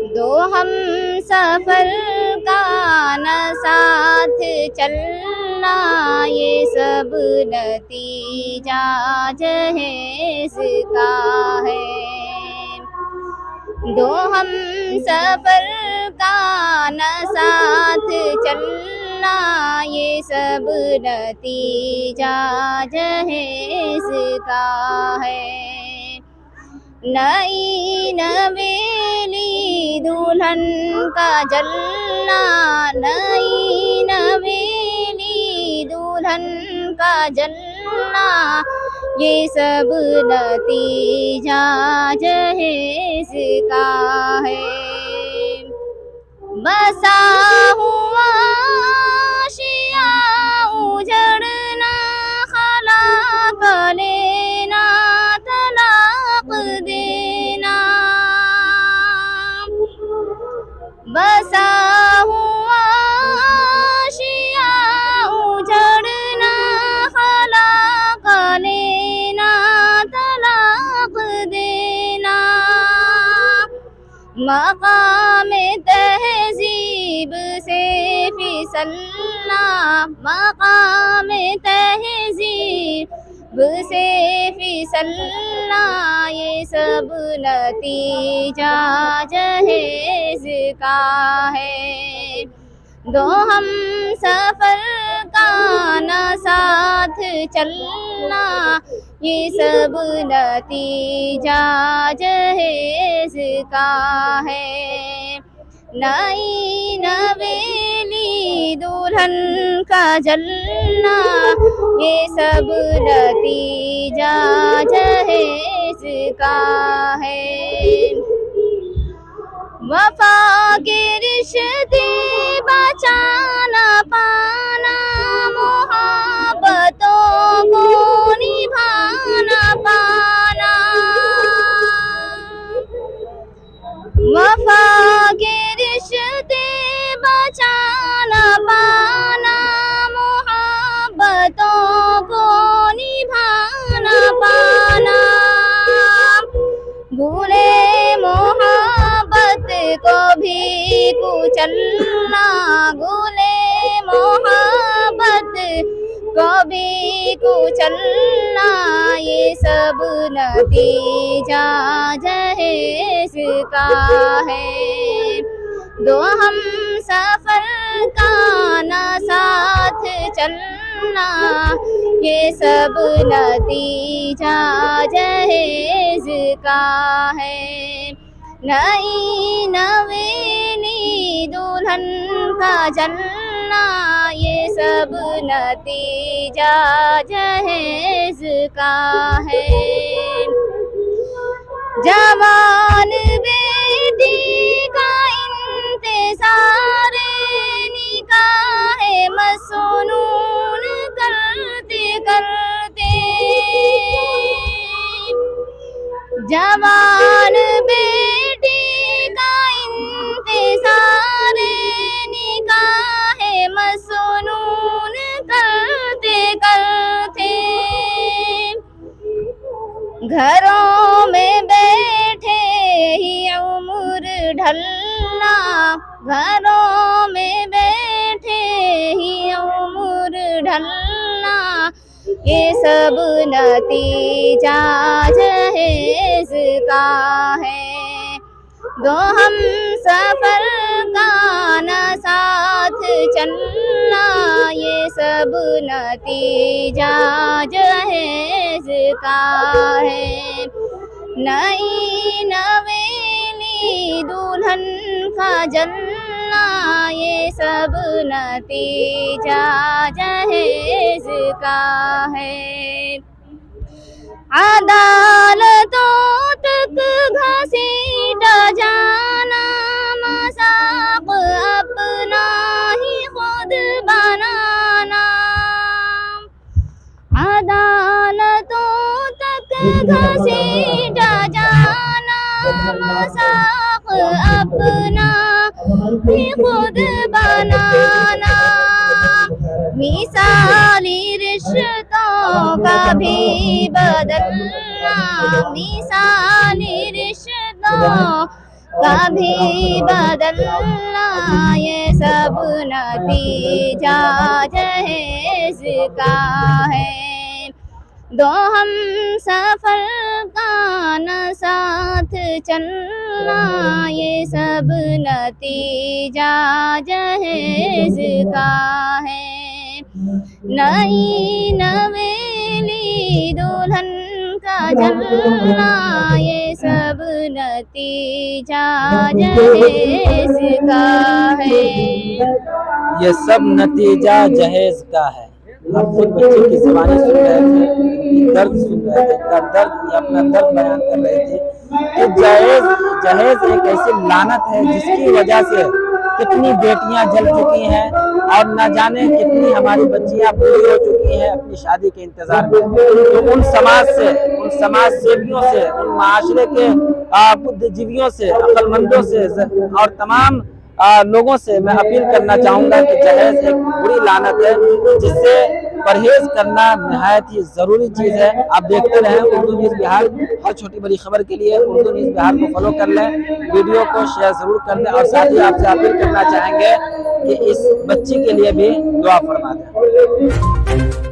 दो हम सफर का न साथ चलना, ये सब नतीजा जहेज का है। दो हम सफर का न साथ चलना, ये सब नतीजा जहेज का है। नई नवेली दुल्हन का जलना, नई नवेली दुल्हन का जलना, ये सब नतीजा जहेज का है। बसा हुआ आशिया उजड़ना, खला कर लेना, तलाक देना। बसा हुआ आशिया उजड़ना, खला कर लेना, तलाक देना। मकाम तहजीब से फिसलना, मकाम तहजीब से फिसलना, ये सब नतीजा जहेज का है। दो हम सफर का न साथ चलना, ये सब नतीजा जहेज का है। नई नवेली दुल्हन का जलना, ये सब नतीजा जहेज का है। वफा के रिश्ते बचाना पाना, मोहब्बतों को निभाना पाना। वफा के रिश्ते बचाना पाना, मोहब्बतों को निभाना पाना। भूले मोहब्बत को भी कुचलना, भूले मोहब्बत को भी कुचलना, ये सब नतीजा जहेज का है। दो हम सफर का न साथ चलना, ये सब नतीजा जहेज का है। नई नवेली दुल्हन का जलना, ये सब नतीजा जहेज का है। जवान बेटी का इंतजार निकाहे मसनून करते करते, जवान बेटी का इंतजार निकाहे मसनून करते करते। घरों में बैठे ही उम्र ढलना, घरों में बैठे ही उम्र ढलना, ये सब नतीजा जहेज का है। दो हम सफर का न साथ चलना, ये सब नतीजा जहेज का है। नई नवेली दुल्हन का जलना, ये सब नतीजा जहेज का है। अदालतों तक घसीटा जाना, मज़ाक अपना ही खुद बनाना। अदालतों तक घसीटा जाना, मज़ाक अपना ही खुद बनाना। मिसाली रिश्तों का भी बदलना, मिसाली रिश्तों कभी बदलना ये सब नतीजा जहेज का है। दो हम सफर का न साथ चलना ये सब नतीजा जहेज का है। नई नवेली दुल्हन का जलना ये सब नतीजा जहेज का है। ये सब नतीजा जहेज का है। आप खुद बच्चे की ज़बानी सुन रहे थे, दर्द सुन रहे थे, दर्द अपना दर्द बयान कर रहे थे कि जहेज एक ऐसी लानत है जिसकी वजह से कितनी बेटियां जल चुकी हैं और न जाने कितनी हमारी बच्चियां बूढ़ी हो चुकी हैं अपनी शादी के इंतजार में। तो उन समाज सेवियों से, उन माशरे के बुद्धिजीवियों से, अक्लमंदों से और तमाम लोगों से मैं अपील करना चाहूँगा कि जहेज एक बुरी लानत है जिससे परहेज करना निहायत ही ज़रूरी चीज़ है। आप देखते रहें उर्दू न्यूज़ बिहार। हर छोटी बड़ी खबर के लिए उर्दू न्यूज़ बिहार को फॉलो कर लें, वीडियो को शेयर ज़रूर कर दें और साथ ही आपसे अपील करना चाहेंगे कि इस बच्ची के लिए भी दुआ फरमा दें।